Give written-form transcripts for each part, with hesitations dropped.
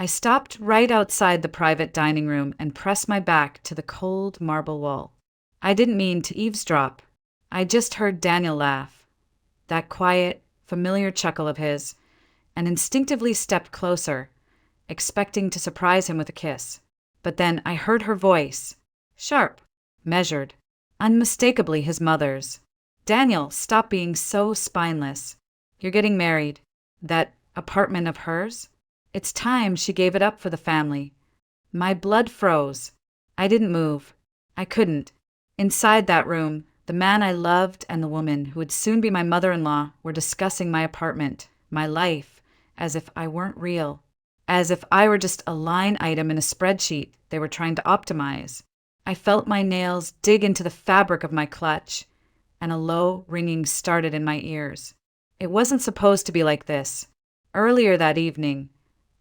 I stopped right outside the private dining room and pressed my back to the cold marble wall. I didn't mean to eavesdrop. I just heard Daniel laugh, that quiet, familiar chuckle of his, and instinctively stepped closer, expecting to surprise him with a kiss. But then I heard her voice, sharp, measured, unmistakably his mother's. "Daniel, stop being so spineless. You're getting married. That apartment of hers? It's time she gave it up for the family." My blood froze. I didn't move. I couldn't. Inside that room, the man I loved and the woman who would soon be my mother-in-law were discussing my apartment, my life, as if I weren't real. As if I were just a line item in a spreadsheet they were trying to optimize. I felt my nails dig into the fabric of my clutch, and a low ringing started in my ears. It wasn't supposed to be like this. Earlier that evening,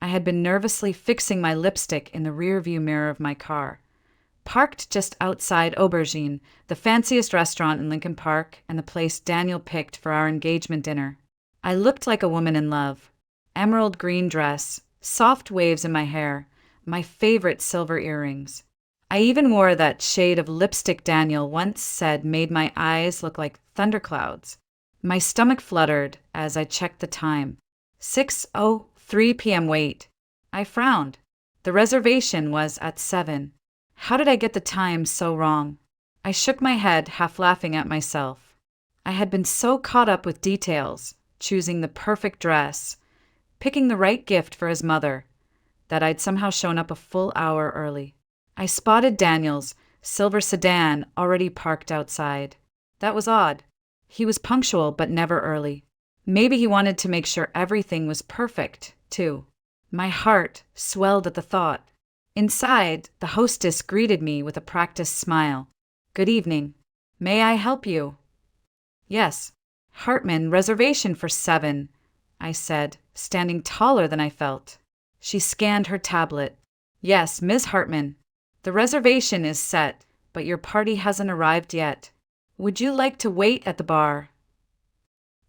I had been nervously fixing my lipstick in the rearview mirror of my car, parked just outside Aubergine, the fanciest restaurant in Lincoln Park and the place Daniel picked for our engagement dinner. I looked like a woman in love. Emerald green dress, soft waves in my hair, my favorite silver earrings. I even wore that shade of lipstick Daniel once said made my eyes look like thunderclouds. My stomach fluttered as I checked the time. 6:03 p.m. Wait. I frowned. The reservation was at 7. How did I get the time so wrong? I shook my head, half laughing at myself. I had been so caught up with details, choosing the perfect dress, picking the right gift for his mother, that I'd somehow shown up a full hour early. I spotted Daniel's silver sedan already parked outside. That was odd. He was punctual but never early. Maybe he wanted to make sure everything was perfect, too. My heart swelled at the thought. Inside, the hostess greeted me with a practiced smile. "Good evening. May I help you?" "Yes. Hartman, reservation for 7, I said, standing taller than I felt. She scanned her tablet. "Yes, Ms. Hartman. The reservation is set, but your party hasn't arrived yet. Would you like to wait at the bar?"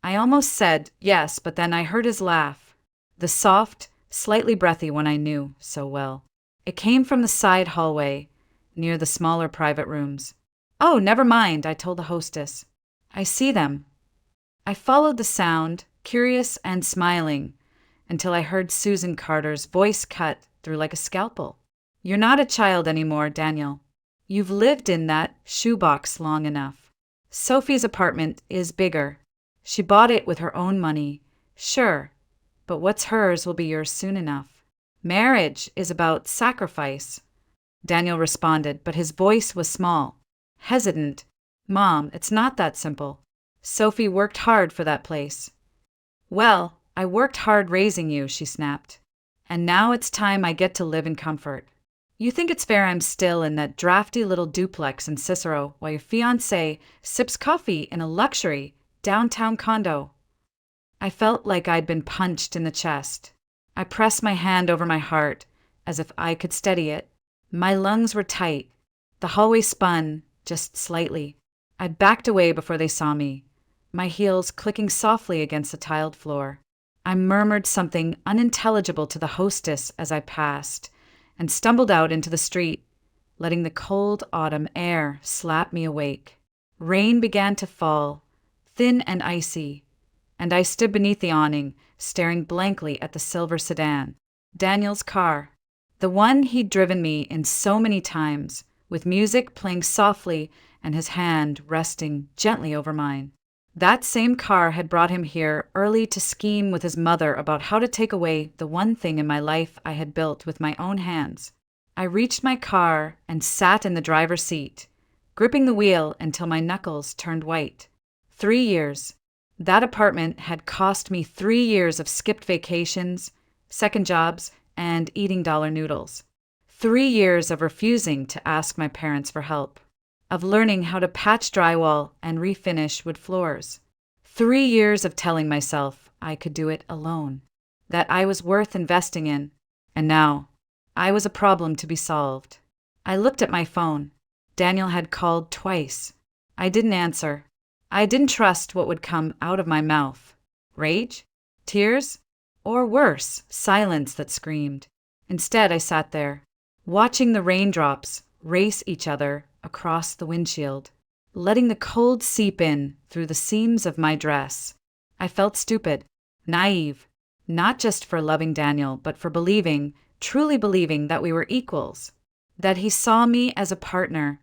I almost said yes, but then I heard his laugh. The soft, slightly breathy one I knew so well. It came from the side hallway, near the smaller private rooms. "Oh, never mind," I told the hostess. "I see them." I followed the sound, curious and smiling, until I heard Susan Carter's voice cut through like a scalpel. "You're not a child anymore, Daniel. You've lived in that shoebox long enough. Sophie's apartment is bigger. She bought it with her own money, sure, but what's hers will be yours soon enough. Marriage is about sacrifice," Daniel responded, but his voice was small, hesitant. "Mom, it's not that simple. Sophie worked hard for that place." "Well, I worked hard raising you," she snapped. "And now it's time I get to live in comfort. You think it's fair I'm still in that drafty little duplex in Cicero while your fiancé sips coffee in a luxury downtown condo?" I felt like I'd been punched in the chest. I pressed my hand over my heart, as if I could steady it. My lungs were tight. The hallway spun, just slightly. I backed away before they saw me, my heels clicking softly against the tiled floor. I murmured something unintelligible to the hostess as I passed, and stumbled out into the street, letting the cold autumn air slap me awake. Rain began to fall, thin and icy, and I stood beneath the awning, staring blankly at the silver sedan, Daniel's car, the one he'd driven me in so many times, with music playing softly and his hand resting gently over mine. That same car had brought him here early to scheme with his mother about how to take away the one thing in my life I had built with my own hands. I reached my car and sat in the driver's seat, gripping the wheel until my knuckles turned white. 3 years. That apartment had cost me 3 years of skipped vacations, second jobs, and eating dollar noodles. 3 years of refusing to ask my parents for help, of learning how to patch drywall and refinish wood floors. 3 years of telling myself I could do it alone, that I was worth investing in, and now I was a problem to be solved. I looked at my phone. Daniel had called twice. I didn't answer. I didn't trust what would come out of my mouth. Rage? Tears? Or worse, silence that screamed. Instead, I sat there, watching the raindrops race each other across the windshield, letting the cold seep in through the seams of my dress. I felt stupid, naive, not just for loving Daniel, but for believing, truly believing that we were equals, that he saw me as a partner,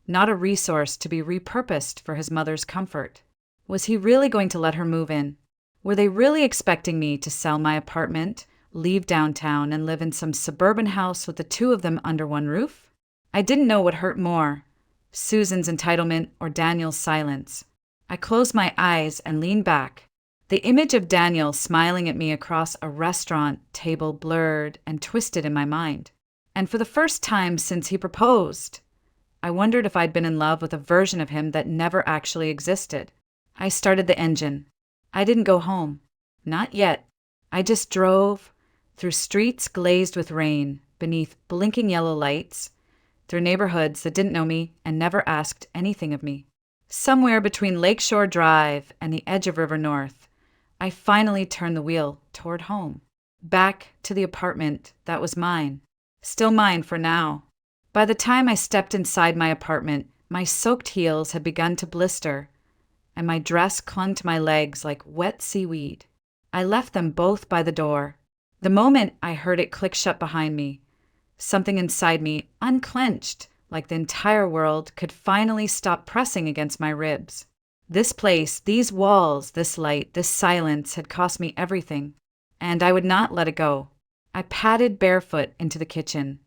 not a resource to be repurposed for his mother's comfort. Was he really going to let her move in? Were they really expecting me to sell my apartment, leave downtown, and live in some suburban house with the two of them under one roof? I didn't know what hurt more, Susan's entitlement or Daniel's silence. I closed my eyes and leaned back. The image of Daniel smiling at me across a restaurant table blurred and twisted in my mind. And for the first time since he proposed, I wondered if I'd been in love with a version of him that never actually existed. I started the engine. I didn't go home. Not yet. I just drove through streets glazed with rain, beneath blinking yellow lights, through neighborhoods that didn't know me and never asked anything of me. Somewhere between Lakeshore Drive and the edge of River North, I finally turned the wheel toward home, back to the apartment that was mine, still mine for now. By the time I stepped inside my apartment, my soaked heels had begun to blister, and my dress clung to my legs like wet seaweed. I left them both by the door. The moment I heard it click shut behind me, something inside me unclenched, like the entire world could finally stop pressing against my ribs. This place, these walls, this light, this silence had cost me everything, and I would not let it go. I padded barefoot into the kitchen,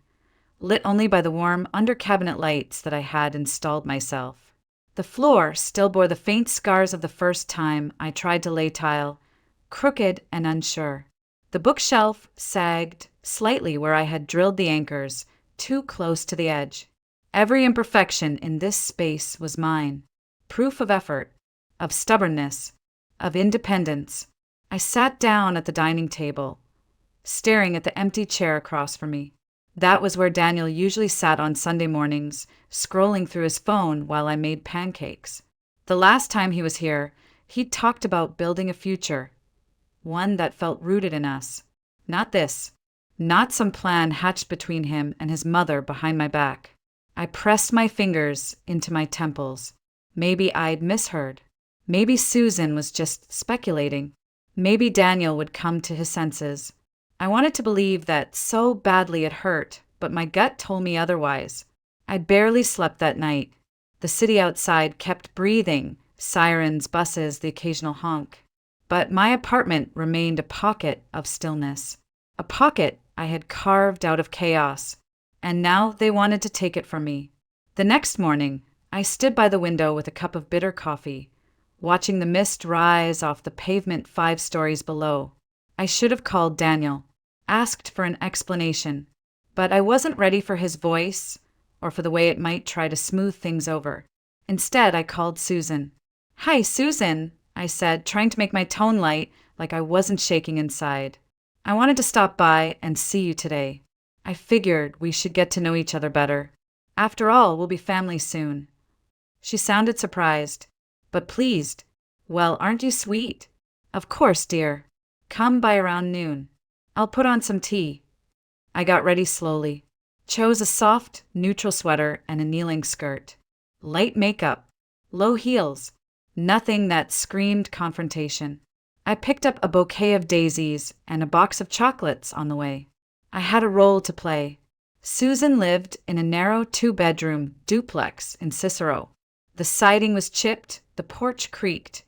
lit only by the warm under-cabinet lights that I had installed myself. The floor still bore the faint scars of the first time I tried to lay tile, crooked and unsure. The bookshelf sagged slightly where I had drilled the anchors, too close to the edge. Every imperfection in this space was mine. Proof of effort, of stubbornness, of independence. I sat down at the dining table, staring at the empty chair across from me. That was where Daniel usually sat on Sunday mornings, scrolling through his phone while I made pancakes. The last time he was here, he talked about building a future, one that felt rooted in us. Not this, not some plan hatched between him and his mother behind my back. I pressed my fingers into my temples. Maybe I'd misheard. Maybe Susan was just speculating. Maybe Daniel would come to his senses. I wanted to believe that so badly it hurt, but my gut told me otherwise. I barely slept that night. The city outside kept breathing, sirens, buses, the occasional honk. But my apartment remained a pocket of stillness. A pocket I had carved out of chaos, and now they wanted to take it from me. The next morning, I stood by the window with a cup of bitter coffee, watching the mist rise off the pavement 5 stories below. I should have called Daniel, asked for an explanation, but I wasn't ready for his voice or for the way it might try to smooth things over. Instead, I called Susan. "Hi, Susan," I said, trying to make my tone light, like I wasn't shaking inside. "I wanted to stop by and see you today. I figured we should get to know each other better. After all, we'll be family soon." She sounded surprised, but pleased. "Well, aren't you sweet?" "Of course, dear. Come by around noon. I'll put on some tea." I got ready slowly, chose a soft, neutral sweater and a kneeling skirt. Light makeup, low heels, nothing that screamed confrontation. I picked up a bouquet of daisies and a box of chocolates on the way. I had a role to play. Susan lived in a narrow 2-bedroom duplex in Cicero. The siding was chipped, the porch creaked,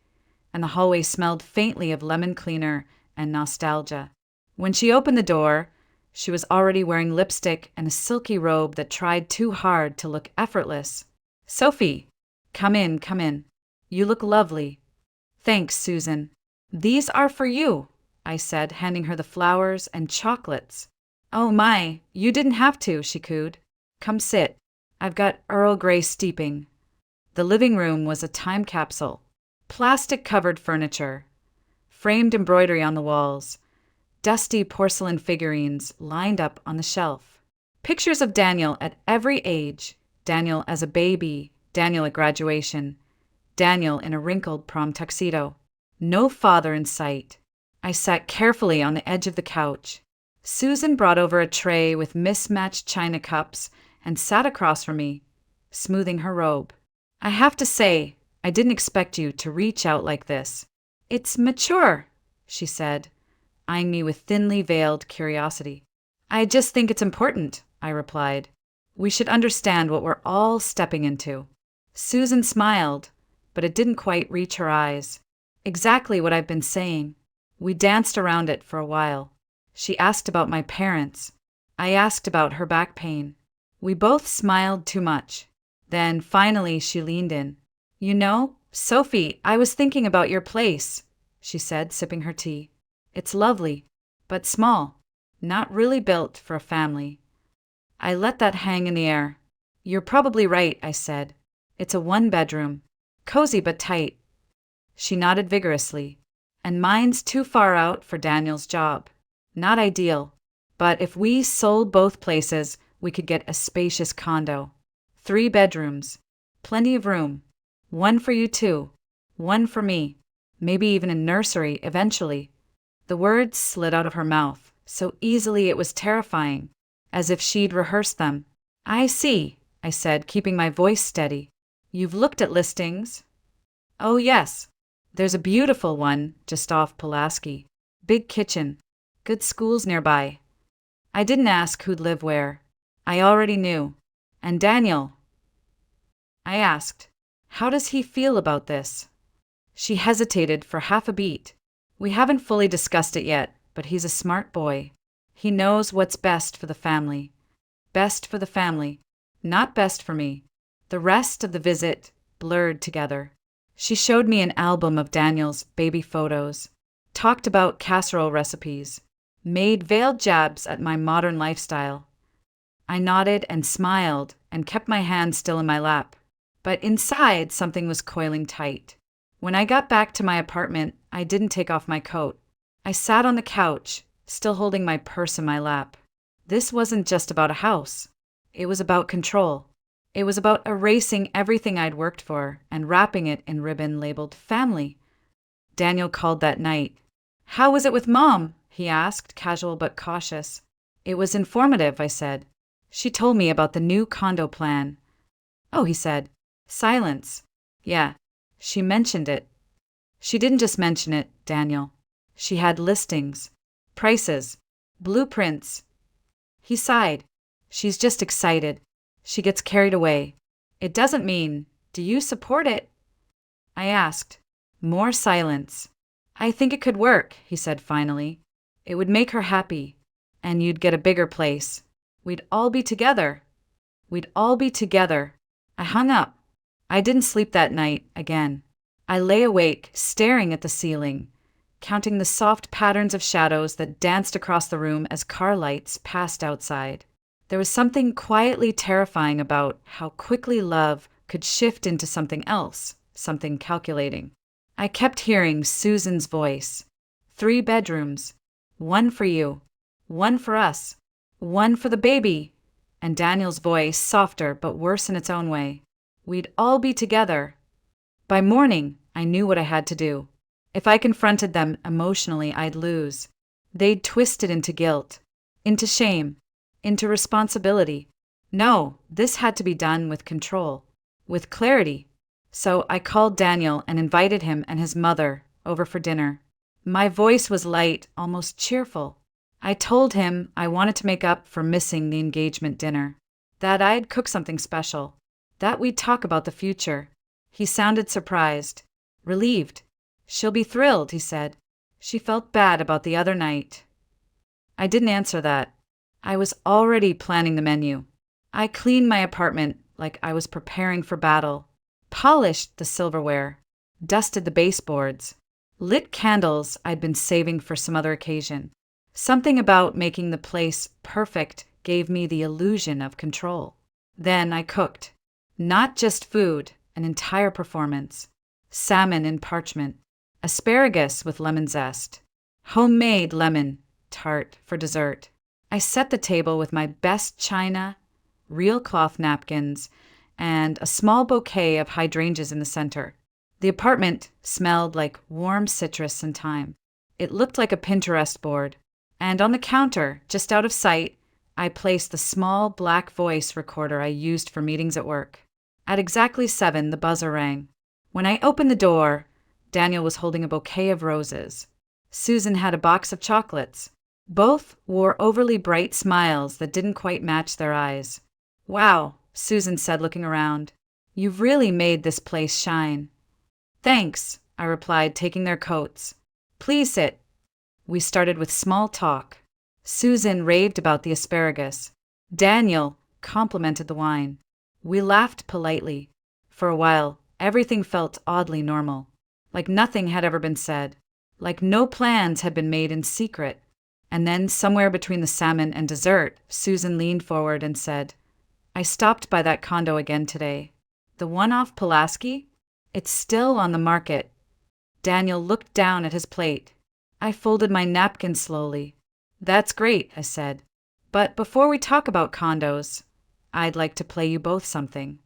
and the hallway smelled faintly of lemon cleaner and nostalgia. When she opened the door, she was already wearing lipstick and a silky robe that tried too hard to look effortless. "Sophie, come in, come in. You look lovely." "Thanks, Susan. These are for you," I said, handing her the flowers and chocolates. "Oh my, you didn't have to," she cooed. "Come sit. I've got Earl Grey steeping." The living room was a time capsule. Plastic-covered furniture, framed embroidery on the walls, dusty porcelain figurines lined up on the shelf. Pictures of Daniel at every age. Daniel as a baby, Daniel at graduation, Daniel in a wrinkled prom tuxedo. No father in sight. I sat carefully on the edge of the couch, Susan brought over a tray with mismatched china cups and sat across from me, smoothing her robe. I have to say, I didn't expect you to reach out like this. It's mature, she said, eyeing me with thinly veiled curiosity. I just think it's important, I replied. We should understand what we're all stepping into. Susan smiled, but it didn't quite reach her eyes. Exactly what I've been saying. We danced around it for a while. She asked about my parents. I asked about her back pain. We both smiled too much. Then finally she leaned in. You know, Sophie, I was thinking about your place, she said, sipping her tea. It's lovely, but small. Not really built for a family. I let that hang in the air. You're probably right, I said. It's a one-bedroom. Cozy but tight. She nodded vigorously. And mine's too far out for Daniel's job. Not ideal. But if we sold both places, we could get a spacious condo. 3 bedrooms. Plenty of room. One for you too. One for me. Maybe even a nursery eventually. The words slid out of her mouth, so easily it was terrifying, as if she'd rehearsed them. I see, I said, keeping my voice steady. You've looked at listings? Oh yes. There's a beautiful one just off Pulaski. Big kitchen. Good schools nearby. I didn't ask who'd live where. I already knew. And Daniel? I asked, how does he feel about this? She hesitated for half a beat. We haven't fully discussed it yet, but he's a smart boy. He knows what's best for the family. Best for the family, not best for me. The rest of the visit blurred together. She showed me an album of Daniel's baby photos, talked about casserole recipes, made veiled jabs at my modern lifestyle. I nodded and smiled and kept my hand still in my lap. But inside, something was coiling tight. When I got back to my apartment, I didn't take off my coat. I sat on the couch, still holding my purse in my lap. This wasn't just about a house. It was about control. It was about erasing everything I'd worked for and wrapping it in ribbon labeled family. Daniel called that night. How was it with Mom? He asked, casual but cautious. It was informative, I said. She told me about the new condo plan. Oh, he said. Silence. Yeah, she mentioned it. She didn't just mention it, Daniel. She had listings, prices, blueprints. He sighed. She's just excited. She gets carried away. It doesn't mean, do you support it? I asked. More silence. I think it could work, he said finally. It would make her happy. And you'd get a bigger place. We'd all be together. We'd all be together. I hung up. I didn't sleep that night again. I lay awake, staring at the ceiling, counting the soft patterns of shadows that danced across the room as car lights passed outside. There was something quietly terrifying about how quickly love could shift into something else, something calculating. I kept hearing Susan's voice. 3 bedrooms. One for you. One for us. One for the baby. And Daniel's voice, softer but worse in its own way. We'd all be together. By morning, I knew what I had to do. If I confronted them emotionally, I'd lose. They'd twist it into guilt, into shame, into responsibility. No, this had to be done with control, with clarity. So I called Daniel and invited him and his mother over for dinner. My voice was light, almost cheerful. I told him I wanted to make up for missing the engagement dinner, that I'd cook something special, that we'd talk about the future. He sounded surprised, relieved. She'll be thrilled, he said. She felt bad about the other night. I didn't answer that. I was already planning the menu. I cleaned my apartment like I was preparing for battle, polished the silverware, dusted the baseboards, lit candles I'd been saving for some other occasion. Something about making the place perfect gave me the illusion of control. Then I cooked. Not just food, an entire performance. Salmon in parchment, asparagus with lemon zest, homemade lemon tart for dessert. I set the table with my best china, real cloth napkins, and a small bouquet of hydrangeas in the center. The apartment smelled like warm citrus and thyme. It looked like a Pinterest board, And on the counter, just out of sight, I placed the small black voice recorder I used for meetings at work. At exactly 7, the buzzer rang. When I opened the door, Daniel was holding a bouquet of roses. Susan had a box of chocolates. Both wore overly bright smiles that didn't quite match their eyes. "Wow," Susan said, looking around. "You've really made this place shine." "Thanks," I replied, taking their coats. "Please sit." We started with small talk. Susan raved about the asparagus. Daniel complimented the wine. We laughed politely. For a while, everything felt oddly normal. Like nothing had ever been said. Like no plans had been made in secret. And then, somewhere between the salmon and dessert, Susan leaned forward and said, "I stopped by that condo again today. The one off Pulaski? It's still on the market." Daniel looked down at his plate. I folded my napkin slowly. "That's great," I said. "But before we talk about condos, I'd like to play you both something."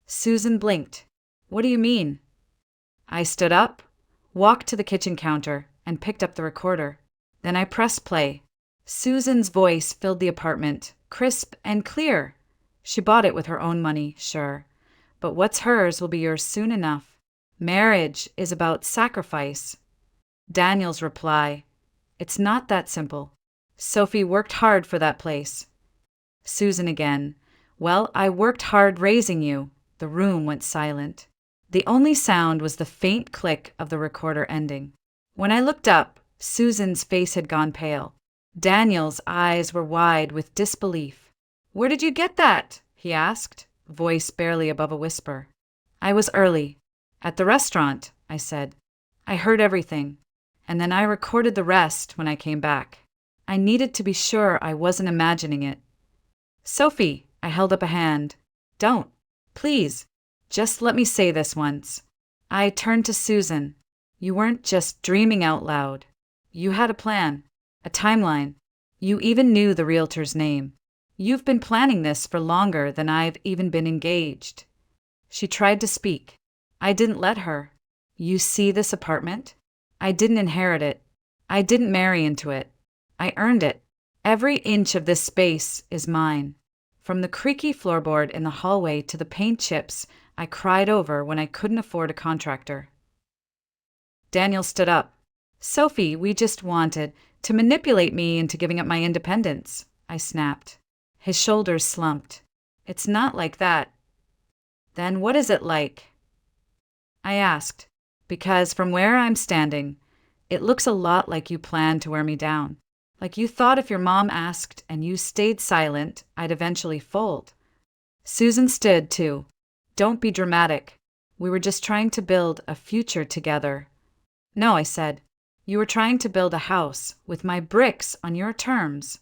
Susan blinked. "What do you mean?" I stood up, walked to the kitchen counter, and picked up the recorder. Then I pressed play. Susan's voice filled the apartment, crisp and clear. She bought it with her own money, sure. But what's hers will be yours soon enough. Marriage is about sacrifice. Daniel's reply: "It's not that simple. Sophie worked hard for that place." Susan again: "Well, I worked hard raising you." The room went silent. The only sound was the faint click of the recorder ending. When I looked up, Susan's face had gone pale. Daniel's eyes were wide with disbelief. "Where did you get that?" he asked, voice barely above a whisper. "I was early. At the restaurant," I said. "I heard everything. And then I recorded the rest when I came back. I needed to be sure I wasn't imagining it." "Sophie," I held up a hand. "Don't. Please. Just let me say this once." I turned to Susan. "You weren't just dreaming out loud. You had a plan, a timeline. You even knew the realtor's name. You've been planning this for longer than I've even been engaged." She tried to speak. I didn't let her. "You see this apartment? I didn't inherit it. I didn't marry into it. I earned it. Every inch of this space is mine. From the creaky floorboard in the hallway to the paint chips I cried over when I couldn't afford a contractor." Daniel stood up. "Sophie, we just wanted to manipulate me into giving up my independence," I snapped. His shoulders slumped. "It's not like that." "Then what is it like?" I asked, because from where I'm standing, it looks a lot like you planned to wear me down. Like you thought if your mom asked and you stayed silent, I'd eventually fold. Susan stood, too. "Don't be dramatic. We were just trying to build a future together." "No," I said. "You were trying to build a house with my bricks on your terms."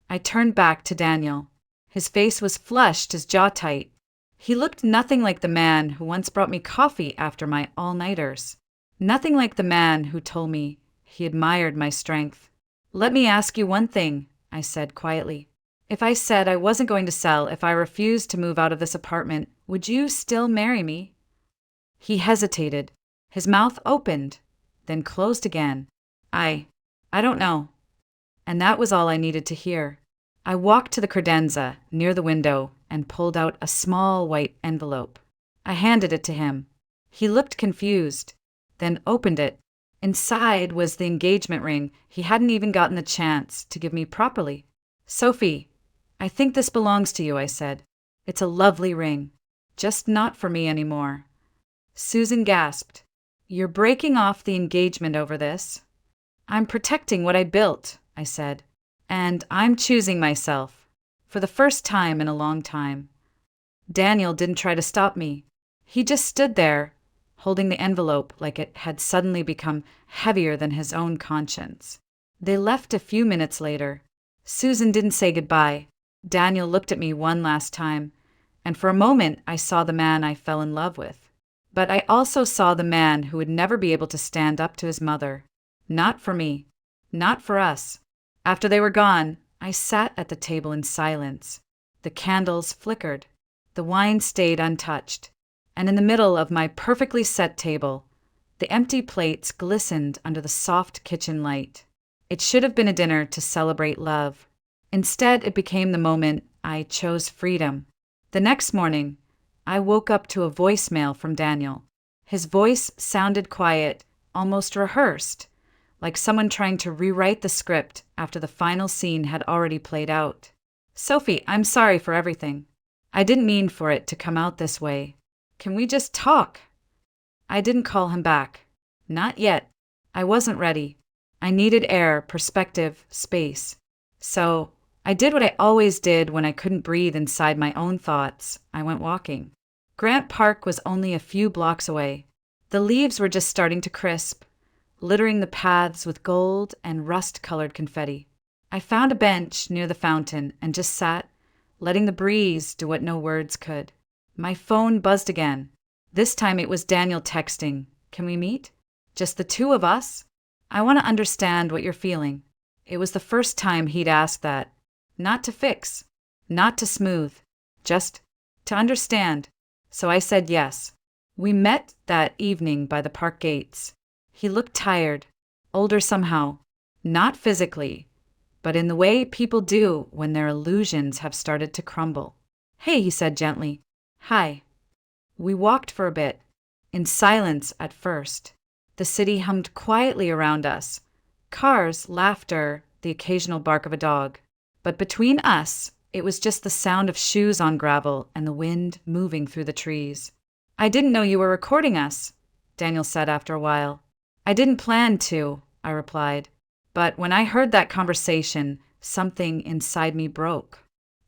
I turned back to Daniel. His face was flushed, his jaw tight. He looked nothing like the man who once brought me coffee after my all-nighters. Nothing like the man who told me he admired my strength. "Let me ask you one thing," I said quietly. "If I said I wasn't going to sell, if I refused to move out of this apartment, would you still marry me?" He hesitated. His mouth opened, then closed again. I don't know." And that was all I needed to hear. I walked to the credenza near the window and pulled out a small white envelope. I handed it to him. He looked confused, then opened it. Inside was the engagement ring he hadn't even gotten the chance to give me properly. "Sophie, I think this belongs to you," I said. "It's a lovely ring. Just not for me anymore." Susan gasped. "You're breaking off the engagement over this?" "I'm protecting what I built," I said. "And I'm choosing myself. For the first time in a long time." Daniel didn't try to stop me. He just stood there, holding the envelope like it had suddenly become heavier than his own conscience. They left a few minutes later. Susan didn't say goodbye. Daniel looked at me one last time, and for a moment I saw the man I fell in love with. But I also saw the man who would never be able to stand up to his mother. Not for me. Not for us. After they were gone, I sat at the table in silence. The candles flickered. The wine stayed untouched. And in the middle of my perfectly set table, the empty plates glistened under the soft kitchen light. It should have been a dinner to celebrate love. Instead, it became the moment I chose freedom. The next morning, I woke up to a voicemail from Daniel. His voice sounded quiet, almost rehearsed, like someone trying to rewrite the script after the final scene had already played out. Sophie, I'm sorry for everything. I didn't mean for it to come out this way. Can we just talk? I didn't call him back. Not yet. I wasn't ready. I needed air, perspective, space. So, I did what I always did when I couldn't breathe inside my own thoughts. I went walking. Grant Park was only a few blocks away. The leaves were just starting to crisp, littering the paths with gold and rust-colored confetti. I found a bench near the fountain and just sat, letting the breeze do what no words could. My phone buzzed again. This time it was Daniel texting. Can we meet? Just the two of us? I want to understand what you're feeling. It was the first time he'd asked that. Not to fix, not to smooth, just to understand. So I said yes. We met that evening by the park gates. He looked tired, older somehow, not physically, but in the way people do when their illusions have started to crumble. Hey, he said gently. Hi. We walked for a bit, in silence at first. The city hummed quietly around us. Cars, laughter, the occasional bark of a dog. But between us, it was just the sound of shoes on gravel and the wind moving through the trees. I didn't know you were recording us, Daniel said after a while. I didn't plan to, I replied. But when I heard that conversation, something inside me broke.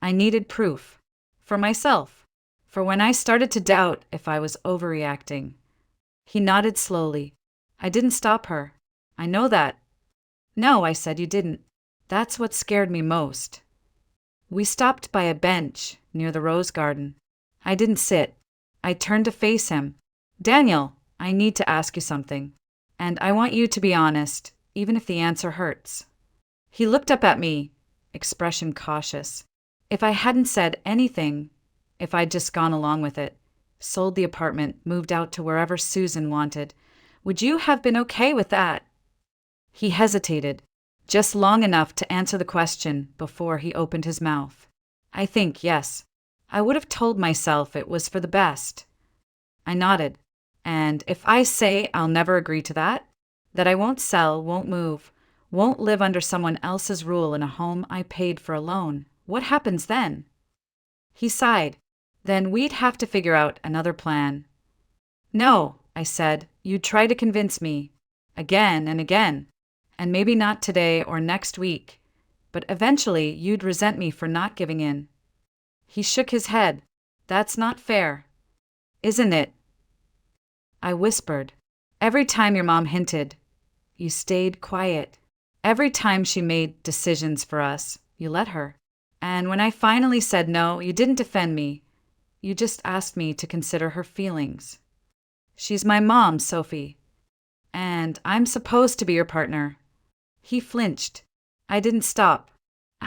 I needed proof. For myself. For when I started to doubt if I was overreacting. He nodded slowly. I didn't stop her. I know that. No, I said, you didn't. That's what scared me most. We stopped by a bench near the rose garden. I didn't sit. I turned to face him. Daniel, I need to ask you something. And I want you to be honest, even if the answer hurts. He looked up at me, expression cautious. If I hadn't said anything, if I'd just gone along with it, sold the apartment, moved out to wherever Susan wanted, would you have been okay with that? He hesitated, just long enough to answer the question before he opened his mouth. I think, yes. I would have told myself it was for the best. I nodded. And if I say I'll never agree to that I won't sell, won't move, won't live under someone else's rule in a home I paid for alone, what happens then? He sighed. Then we'd have to figure out another plan. No, I said, you'd try to convince me. Again and again. And maybe not today or next week. But eventually you'd resent me for not giving in. He shook his head. That's not fair. Isn't it? I whispered. Every time your mom hinted, you stayed quiet. Every time she made decisions for us, you let her. And when I finally said no, you didn't defend me. You just asked me to consider her feelings. She's my mom, Sophie. And I'm supposed to be your partner. He flinched. I didn't stop.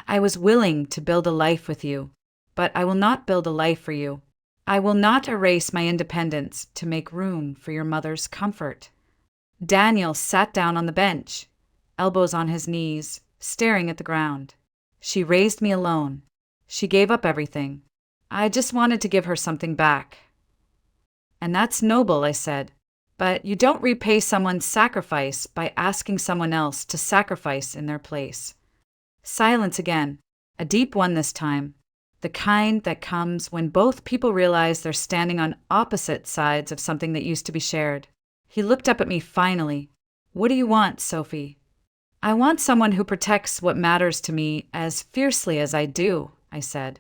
I was willing to build a life with you, but I will not build a life for you. I will not erase my independence to make room for your mother's comfort. Daniel sat down on the bench, elbows on his knees, staring at the ground. She raised me alone. She gave up everything. I just wanted to give her something back. And that's noble, I said. But you don't repay someone's sacrifice by asking someone else to sacrifice in their place. Silence again, a deep one this time. The kind that comes when both people realize they're standing on opposite sides of something that used to be shared. He looked up at me finally. What do you want, Sophie? I want someone who protects what matters to me as fiercely as I do, I said.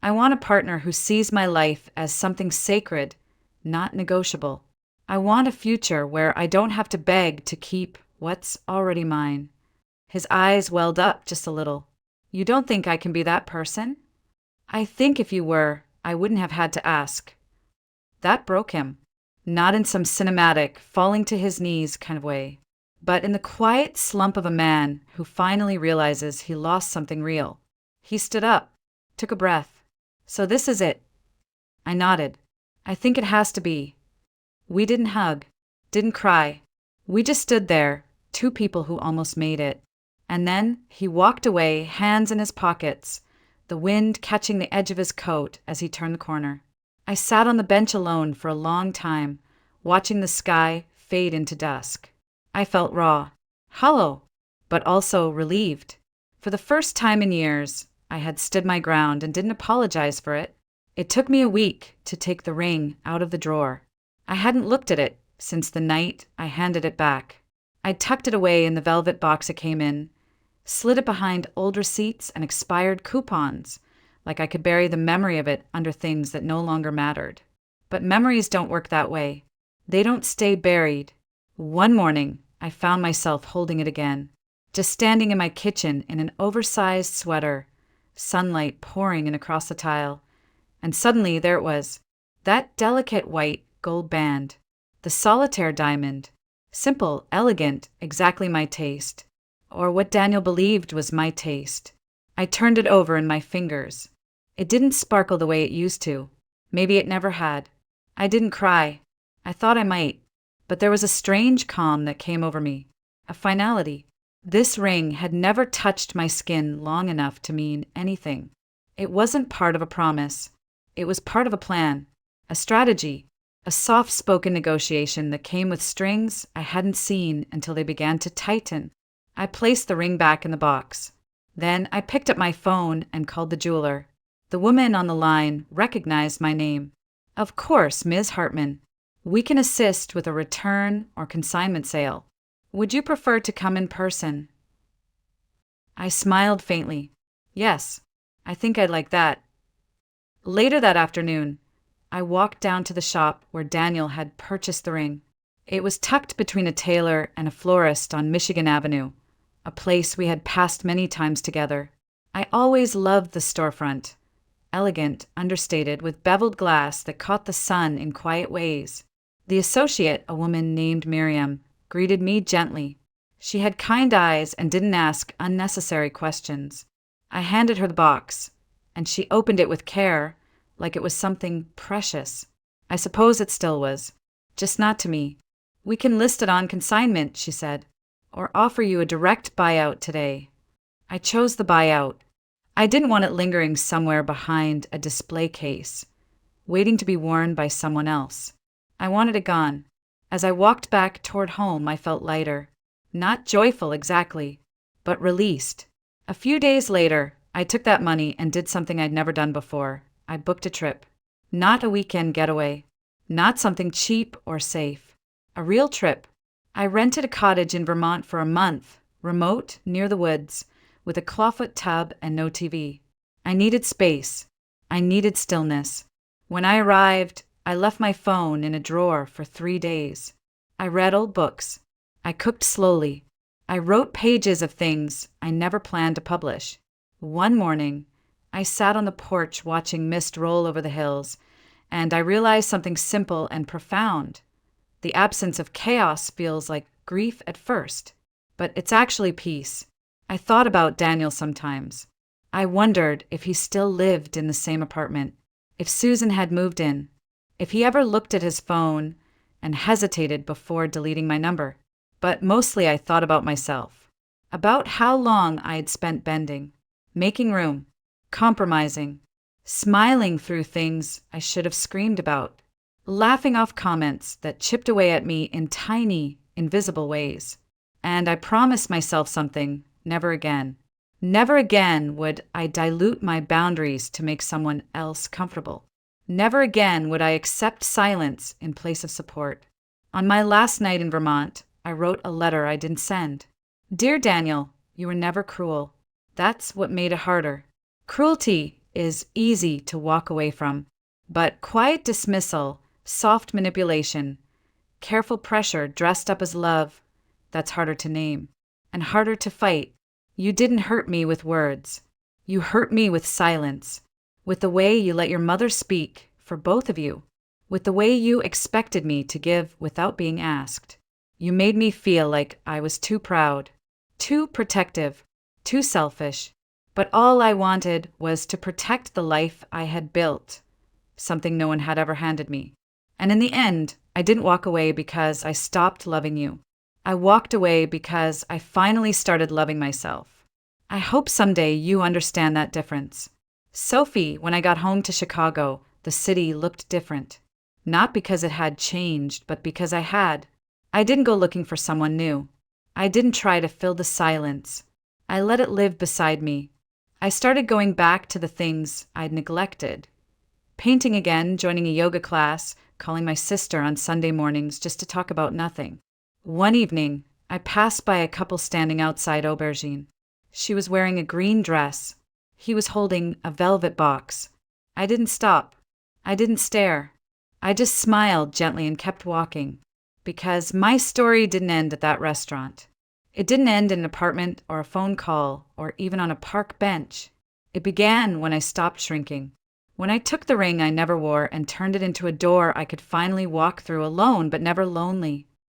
I want a partner who sees my life as something sacred, not negotiable. I want a future where I don't have to beg to keep what's already mine. His eyes welled up just a little. You don't think I can be that person? I think if you were, I wouldn't have had to ask. That broke him. Not in some cinematic, falling to his knees kind of way, but in the quiet slump of a man who finally realizes he lost something real. He stood up, took a breath. So this is it. I nodded. I think it has to be. We didn't hug, didn't cry. We just stood there, two people who almost made it. And then he walked away, hands in his pockets, the wind catching the edge of his coat as he turned the corner. I sat on the bench alone for a long time, watching the sky fade into dusk. I felt raw, hollow, but also relieved. For the first time in years, I had stood my ground and didn't apologize for it. It took me a week to take the ring out of the drawer. I hadn't looked at it since the night I handed it back. I tucked it away in the velvet box it came in, slid it behind old receipts and expired coupons, like I could bury the memory of it under things that no longer mattered. But memories don't work that way. They don't stay buried. One morning, I found myself holding it again, just standing in my kitchen in an oversized sweater, sunlight pouring in across the tile. And suddenly there it was, that delicate white gold band, the solitaire diamond, simple, elegant, exactly my taste, or what Daniel believed was my taste. I turned it over in my fingers. It didn't sparkle the way it used to. Maybe it never had. I didn't cry. I thought I might, but there was a strange calm that came over me, a finality. This ring had never touched my skin long enough to mean anything. It wasn't part of a promise. It was part of a plan, a strategy, a soft-spoken negotiation that came with strings I hadn't seen until they began to tighten. I placed the ring back in the box. Then I picked up my phone and called the jeweler. The woman on the line recognized my name. "Of course, Ms. Hartman. We can assist with a return or consignment sale. Would you prefer to come in person?" I smiled faintly. "Yes, I think I'd like that." Later that afternoon, I walked down to the shop where Daniel had purchased the ring. It was tucked between a tailor and a florist on Michigan Avenue, a place we had passed many times together. I always loved the storefront, elegant, understated, with beveled glass that caught the sun in quiet ways. The associate, a woman named Miriam, greeted me gently. She had kind eyes and didn't ask unnecessary questions. I handed her the box, and she opened it with care, like it was something precious. I suppose it still was, just not to me. "We can list it on consignment," she said, "or offer you a direct buyout today." I chose the buyout. I didn't want it lingering somewhere behind a display case, waiting to be worn by someone else. I wanted it gone. As I walked back toward home, I felt lighter. Not joyful exactly, but released. A few days later, I took that money and did something I'd never done before. I booked a trip. Not a weekend getaway. Not something cheap or safe. A real trip. I rented a cottage in Vermont for a month, remote, near the woods, with a clawfoot tub and no TV. I needed space. I needed stillness. When I arrived, I left my phone in a drawer for 3 days. I read old books. I cooked slowly. I wrote pages of things I never planned to publish. One morning, I sat on the porch watching mist roll over the hills, and I realized something simple and profound. The absence of chaos feels like grief at first, but it's actually peace. I thought about Daniel sometimes. I wondered if he still lived in the same apartment, if Susan had moved in, if he ever looked at his phone and hesitated before deleting my number. But mostly I thought about myself, about how long I had spent bending, making room, compromising, smiling through things I should have screamed about, laughing off comments that chipped away at me in tiny, invisible ways. And I promised myself something: never again. Never again would I dilute my boundaries to make someone else comfortable. Never again would I accept silence in place of support. On my last night in Vermont, I wrote a letter I didn't send. "Dear Daniel, you were never cruel. That's what made it harder. Cruelty is easy to walk away from, but quiet dismissal, soft manipulation, careful pressure dressed up as love, that's harder to name and harder to fight. You didn't hurt me with words. You hurt me with silence, with the way you let your mother speak for both of you, with the way you expected me to give without being asked. You made me feel like I was too proud, too protective, too selfish. But all I wanted was to protect the life I had built, something no one had ever handed me. And in the end, I didn't walk away because I stopped loving you. I walked away because I finally started loving myself. I hope someday you understand that difference. Sophie, when I got home to Chicago, the city looked different. Not because it had changed, but because I had. I didn't go looking for someone new. I didn't try to fill the silence. I let it live beside me. I started going back to the things I'd neglected. Painting again, joining a yoga class, calling my sister on Sunday mornings just to talk about nothing. One evening, I passed by a couple standing outside Aubergine. She was wearing a green dress. He was holding a velvet box. I didn't stop. I didn't stare. I just smiled gently and kept walking. Because my story didn't end at that restaurant. It didn't end in an apartment or a phone call or even on a park bench. It began when I stopped shrinking. When I took the ring I never wore and turned it into a door I could finally walk through alone but never lonely.